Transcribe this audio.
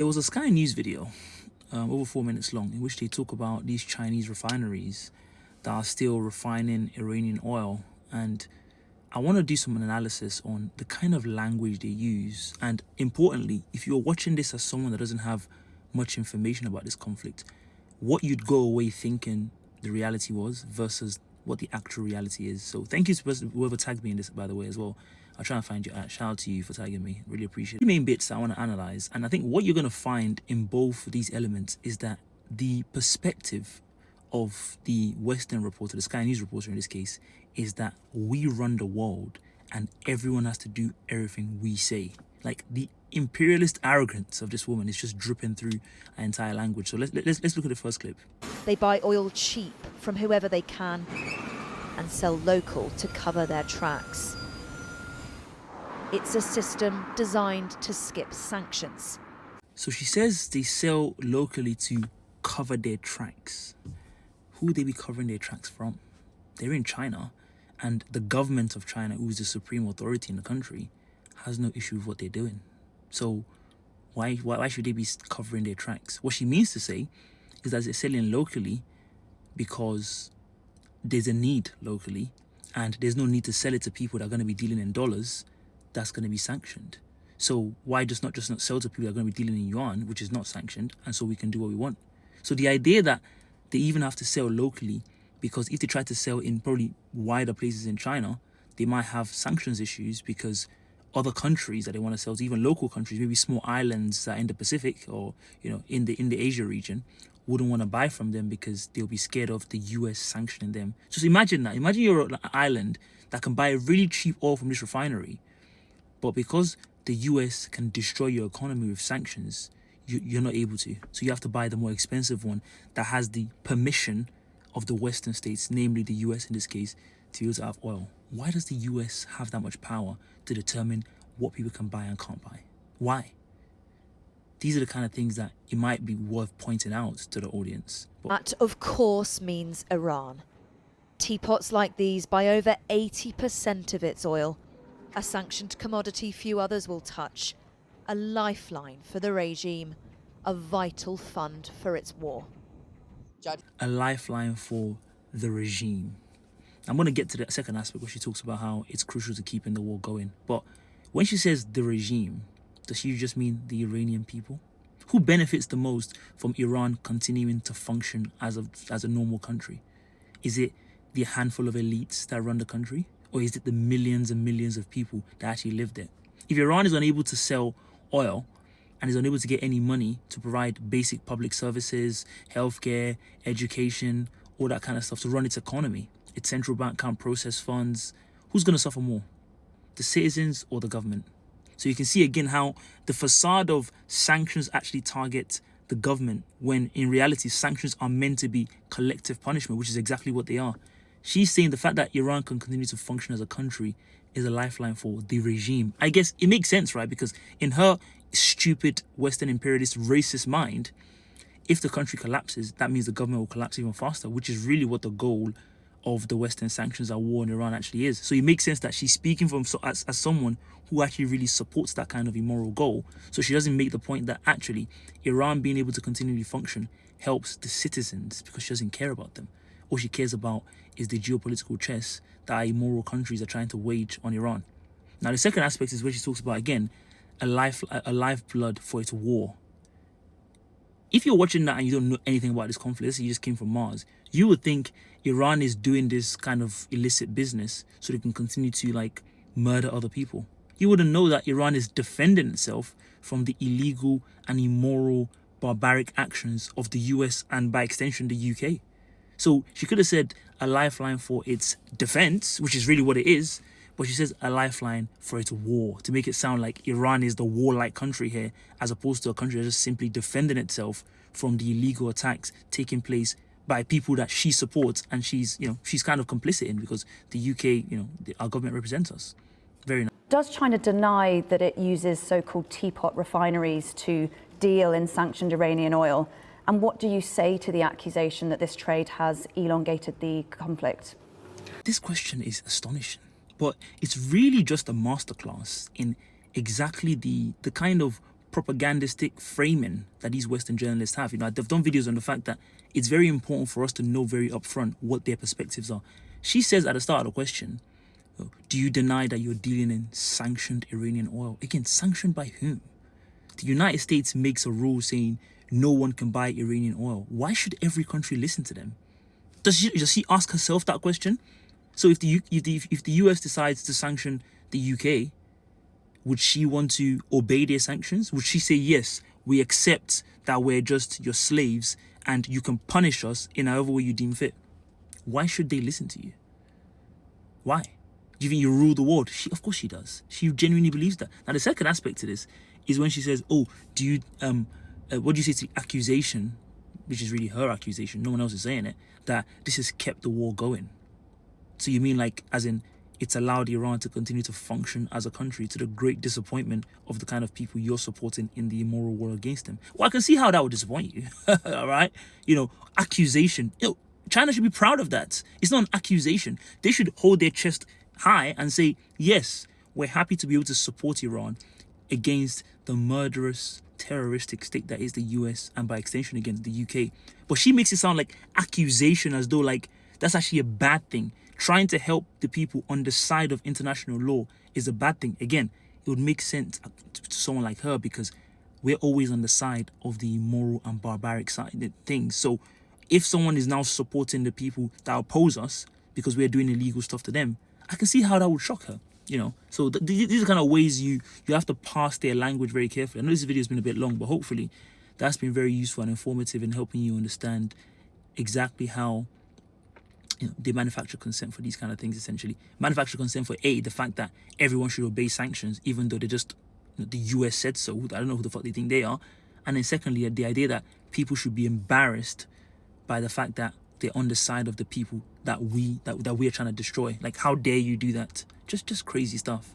There was a Sky News video, over 4 minutes long, in which they talk about these Chinese refineries that are still refining Iranian oil. And I want to do some analysis on the kind of language they use. And importantly, if you're watching this as someone that doesn't have much information about this conflict, what you'd go away thinking the reality was versus what the actual reality is. So thank you to whoever tagged me in this, by the way, as well. I'll try and find you. Shout out to you for tagging me. Really appreciate it. The main bits that I want to analyze, and I think what you're going to find in both of these elements is that the perspective of the Western reporter, the Sky News reporter in this case, is that we run the world and everyone has to do everything we say. Like, the imperialist arrogance of this woman is just dripping through our entire language. So let's look at the first clip. They buy oil cheap from whoever they can and sell local to cover their tracks. It's a system designed to skip sanctions. So she says they sell locally to cover their tracks. Who would they be covering their tracks from? They're in China, and the government of China, who is the supreme authority in the country, has no issue with what they're doing. So why should they be covering their tracks? What she means to say is that they're selling locally because there's a need locally, and there's no need to sell it to people that are going to be dealing in dollars that's going to be sanctioned. So why just not sell to people that are going to be dealing in yuan, which is not sanctioned, and so we can do what we want? So the idea that they even have to sell locally, because if they try to sell in probably wider places in China, they might have sanctions issues because other countries that they want to sell to, even local countries, maybe small islands that are in the Pacific or in the Asia region, wouldn't want to buy from them because they'll be scared of the US sanctioning them. Just imagine that. Imagine you're an island that can buy a really cheap oil from this refinery, but because the US can destroy your economy with sanctions, you're not able to. So you have to buy the more expensive one that has the permission of the Western states, namely the US in this case, to use have oil. Why does the US have that much power to determine what people can buy and can't buy? Why? These are the kind of things that it might be worth pointing out to the audience. That, of course, means Iran. Teapots like these buy over 80% of its oil, a sanctioned commodity few others will touch, a lifeline for the regime, a vital fund for its war. A lifeline for the regime. I'm going to get to the second aspect where she talks about how it's crucial to keeping the war going. But when she says the regime, does she just mean the Iranian people? Who benefits the most from Iran continuing to function as a normal country? Is it the handful of elites that run the country? Or is it the millions and millions of people that actually live there? If Iran is unable to sell oil and is unable to get any money to provide basic public services, healthcare, education, all that kind of stuff to run its economy, its central bank can't process funds, who's going to suffer more? The citizens or the government? So you can see again how the facade of sanctions actually target the government, when in reality sanctions are meant to be collective punishment, which is exactly what they are. She's saying the fact that Iran can continue to function as a country is a lifeline for the regime. I guess it makes sense, right? Because in her stupid Western imperialist racist mind, if the country collapses, that means the government will collapse even faster, which is really what the goal of the Western sanctions and war in Iran actually is. So it makes sense that she's speaking from as someone who actually really supports that kind of immoral goal. So she doesn't make the point that actually Iran being able to continually function helps the citizens, because she doesn't care about them. All she cares about is the geopolitical chess that our immoral countries are trying to wage on Iran. Now, the second aspect is where she talks about, again, a lifeblood for its war. If you're watching that and you don't know anything about this conflict, let's say you just came from Mars, you would think Iran is doing this kind of illicit business so they can continue to murder other people. You wouldn't know that Iran is defending itself from the illegal and immoral barbaric actions of the US and by extension the UK. So she could have said a lifeline for its defense, which is really what it is, but she says a lifeline for its war, to make it sound like Iran is the warlike country here, as opposed to a country that's just simply defending itself from the illegal attacks taking place by people that she supports and she's kind of complicit in, because the UK, our government represents us. Very nice. Does China deny that it uses so-called teapot refineries to deal in sanctioned Iranian oil? And what do you say to the accusation that this trade has elongated the conflict? This question is astonishing, but it's really just a masterclass in exactly the kind of propagandistic framing that these Western journalists have. They've done videos on the fact that it's very important for us to know very upfront what their perspectives are. She says at the start of the question, do you deny that you're dealing in sanctioned Iranian oil? Again, sanctioned by whom? The United States makes a rule saying no one can buy Iranian oil. Why should every country listen to them? Does she ask herself that question? So if the US decides to sanction the UK, would she want to obey their sanctions? Would she say, yes, we accept that we're just your slaves and you can punish us in however way you deem fit? Why should they listen to you? Why? Do you think you rule the world? Of course she does. She genuinely believes that. Now, the second aspect to this is when she says, oh, do you, what do you say to the accusation, which is really her accusation, no one else is saying it, that this has kept the war going? So you mean like, as in, it's allowed Iran to continue to function as a country to the great disappointment of the kind of people you're supporting in the immoral war against them? Well, I can see how that would disappoint you, all right? Accusation. China should be proud of that. It's not an accusation. They should hold their chest high and say, yes, we're happy to be able to support Iran against the murderous, terroristic state that is the US and by extension against the UK. But she makes it sound like accusation, as though like that's actually a bad thing. Trying to help the people on the side of international law is a bad thing. Again, it would make sense to someone like her because we're always on the side of the immoral and barbaric side of things. So if someone is now supporting the people that oppose us because we're doing illegal stuff to them, I can see how that would shock her. So these are kind of ways you have to parse their language very carefully. I know this video has been a bit long, but hopefully that's been very useful and informative in helping you understand exactly how they manufacture consent for these kind of things. Essentially manufacture consent for the fact that everyone should obey sanctions even though they just the US said so. I don't know who the fuck they think they are. And then secondly, the idea that people should be embarrassed by the fact that they're on the side of the people that we're trying to destroy. Like, how dare you do that? Just crazy stuff.